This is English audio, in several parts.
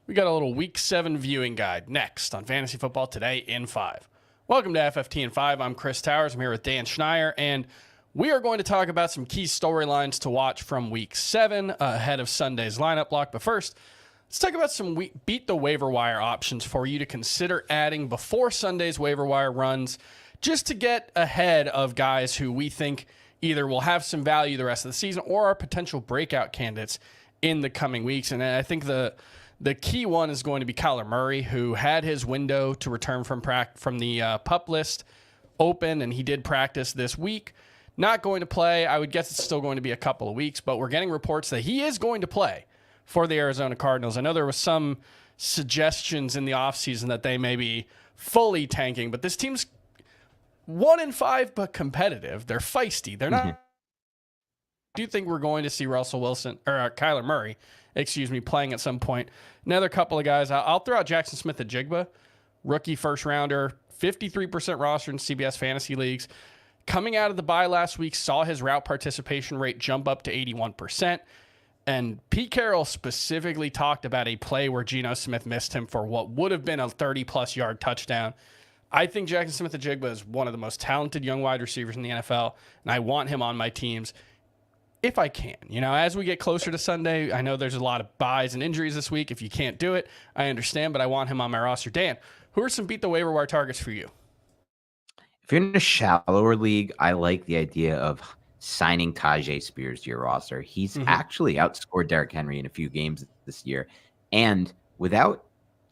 We got a little Week 7 viewing guide next on Fantasy Football Today in 5. Welcome to FFT in 5. I'm Chris Towers. I'm here with Dan Schneier, and we are going to talk about some key storylines to watch from Week 7 ahead of Sunday's lineup block. But first, let's talk about some beat the waiver wire options for you to consider adding before Sunday's waiver wire runs, just to get ahead of guys who we think either will have some value the rest of the season or are potential breakout candidates in the coming weeks. And I think the key one is going to be Kyler Murray, who had his window to return from the PUP list open, and he did practice this week. Not going to play. I would guess it's still going to be a couple of weeks, but we're getting reports that he is going to play for the Arizona Cardinals. I know there was some suggestions in the offseason that they may be fully tanking, but this team's 1-5 but competitive. They're feisty. They're not. Do you think we're going to see Kyler Murray, playing at some point? Another couple of guys. I'll throw out Jackson Smith-Njigba, rookie first rounder, 53% roster in CBS fantasy leagues. Coming out of the bye last week, saw his route participation rate jump up to 81%. And Pete Carroll specifically talked about a play where Geno Smith missed him for what would have been a 30-plus yard touchdown. I think Jackson Smith-Njigba is one of the most talented young wide receivers in the NFL, and I want him on my teams if I can. As we get closer to Sunday, I know there's a lot of buys and injuries this week. If you can't do it, I understand, but I want him on my roster. Dan, who are some beat the waiver wire targets for you? If you're in a shallower league, I like the idea of signing Tajay Spears to your roster. He's actually outscored Derrick Henry in a few games this year. And without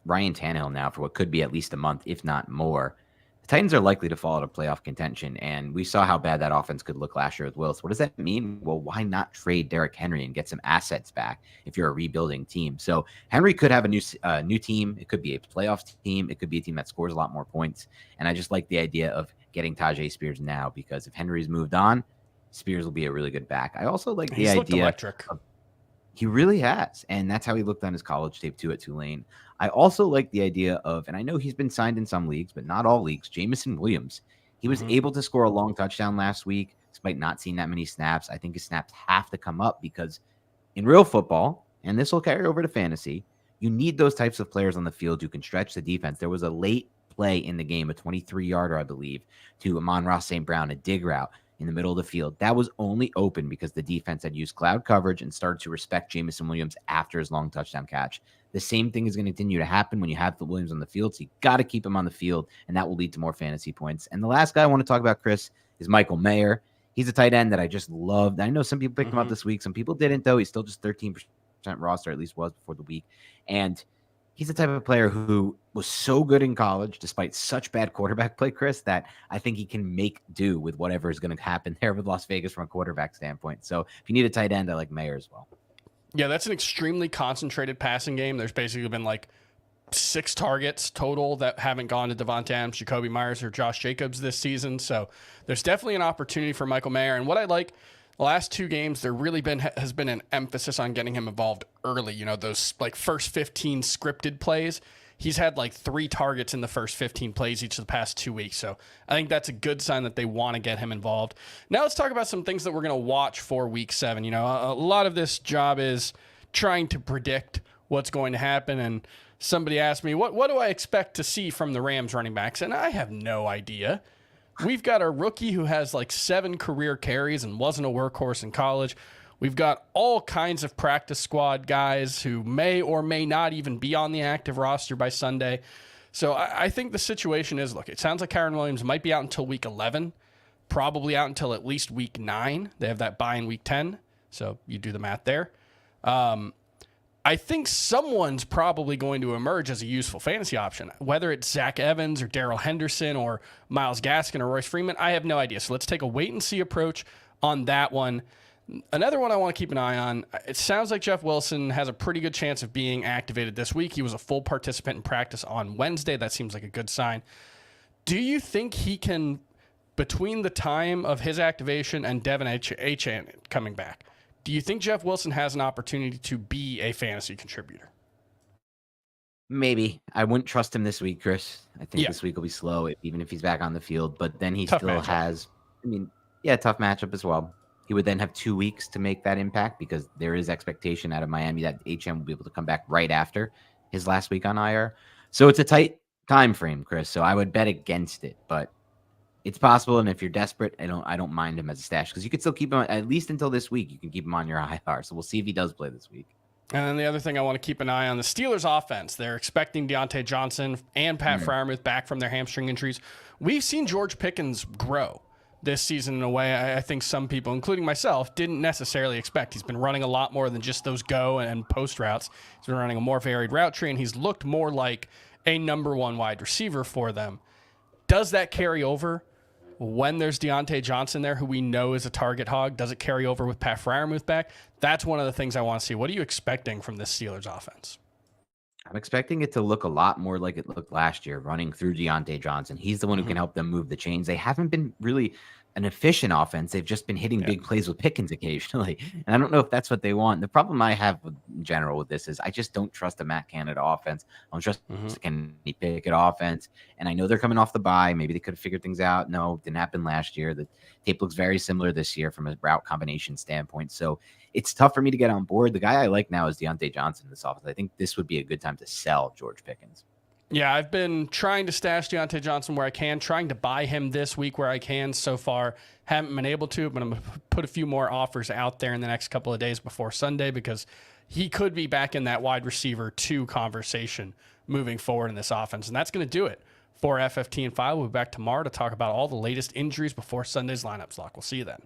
Ryan Tannehill now for what could be at least a month, if not more, the Titans are likely to fall out of playoff contention. And we saw how bad that offense could look last year with Willis. What does that mean? Well, why not trade Derrick Henry and get some assets back if you're a rebuilding team? So Henry could have a new team. It could be a playoff team. It could be a team that scores a lot more points. And I just like the idea of getting Tajay Spears now, because if Henry's moved on, Spears will be a really good back. I also like the idea. He really has. And that's how he looked on his college tape too at Tulane. I also like the idea of, and I know he's been signed in some leagues, but not all leagues, Jameson Williams. He was able to score a long touchdown last week, despite not seeing that many snaps. I think his snaps have to come up because in real football, and this will carry over to fantasy, you need those types of players on the field who can stretch the defense. There was a late play in the game, a 23-yarder, I believe, to Amon-Ra St. Brown, a dig route in the middle of the field. That was only open because the defense had used cloud coverage and started to respect Jameson Williams after his long touchdown catch. The same thing is going to continue to happen when you have the Williams on the field, so you got to keep him on the field, and that will lead to more fantasy points. And the last guy I want to talk about, Chris, is Michael Mayer. He's a tight end that I just loved. I know some people picked him up this week. Some people didn't, though. He's still just 13% roster, at least was before the week. And he's the type of player who was so good in college, despite such bad quarterback play, Chris, that I think he can make do with whatever is going to happen there with Las Vegas from a quarterback standpoint. So if you need a tight end, I like Mayer as well. Yeah, that's an extremely concentrated passing game. There's basically been like 6 targets total that haven't gone to Devontae Adams, Jacoby Myers, or Josh Jacobs this season. So there's definitely an opportunity for Michael Mayer. And what I like, the last 2 games, there really has been an emphasis on getting him involved early. Those like first 15 scripted plays. He's had like 3 targets in the first 15 plays each of the past 2 weeks. So I think that's a good sign that they want to get him involved. Now let's talk about some things that we're going to watch for Week 7. A lot of this job is trying to predict what's going to happen. And somebody asked me, what do I expect to see from the Rams running backs? And I have no idea. We've got a rookie who has like 7 career carries and wasn't a workhorse in college. We've got all kinds of practice squad guys who may or may not even be on the active roster by Sunday. So I think the situation is, look, it sounds like Kyren Williams might be out until week 11, probably out until at least week 9. They have that bye in week 10. So you do the math there. I think someone's probably going to emerge as a useful fantasy option, whether it's Zach Evans or Darrell Henderson or Myles Gaskin or Royce Freeman. I have no idea. So let's take a wait and see approach on that one. Another one I want to keep an eye on, it sounds like Jeff Wilson has a pretty good chance of being activated this week. He was a full participant in practice on Wednesday. That seems like a good sign. Do you think he can, between the time of his activation and Devin Achane coming back, do you think Jeff Wilson has an opportunity to be a fantasy contributor? Maybe. I wouldn't trust him this week, Chris. I think this week will be slow, even if he's back on the field. But then he tough still matchup. Has, tough matchup as well. He would then have 2 weeks to make that impact because there is expectation out of Miami that HM will be able to come back right after. his last week on IR. So it's a tight time frame, Chris. So I would bet against it, but it's possible. And if you're desperate, I don't mind him as a stash because you could still keep him at least until this week. You can keep him on your IR. So we'll see if he does play this week. And then the other thing I want to keep an eye on, the Steelers offense. They're expecting Deontay Johnson and Pat Freiermuth back from their hamstring injuries. We've seen George Pickens grow this season in a way I think some people, including myself, didn't necessarily expect. He's been running a lot more than just those go and post routes. He's been running a more varied route tree, and he's looked more like a number one wide receiver for them. Does that carry over when there's Deontay Johnson there, who we know is a target hog? Does it carry over with Pat Freiermuth back? That's one of the things I want to see. What are you expecting from this Steelers offense? I'm expecting it to look a lot more like it looked last year, running through Deontay Johnson. He's the one who can help them move the chains. They haven't been really an efficient offense. They've just been hitting big plays with Pickens occasionally. And I don't know if that's what they want. The problem I have in general with this is I just don't trust a Matt Canada offense. I don't trust the Kenny Pickett offense. And I know they're coming off the bye. Maybe they could have figured things out. No, didn't happen last year. The tape looks very similar this year from a route combination standpoint. So it's tough for me to get on board. The guy I like now is Deontay Johnson in this offense. I think this would be a good time to sell George Pickens. Yeah, I've been trying to stash Deontay Johnson where I can, trying to buy him this week where I can. So far, haven't been able to, but I'm going to put a few more offers out there in the next couple of days before Sunday because he could be back in that wide receiver 2 conversation moving forward in this offense. And that's going to do it for FFT and 5. We'll be back tomorrow to talk about all the latest injuries before Sunday's lineups lock. We'll see you then.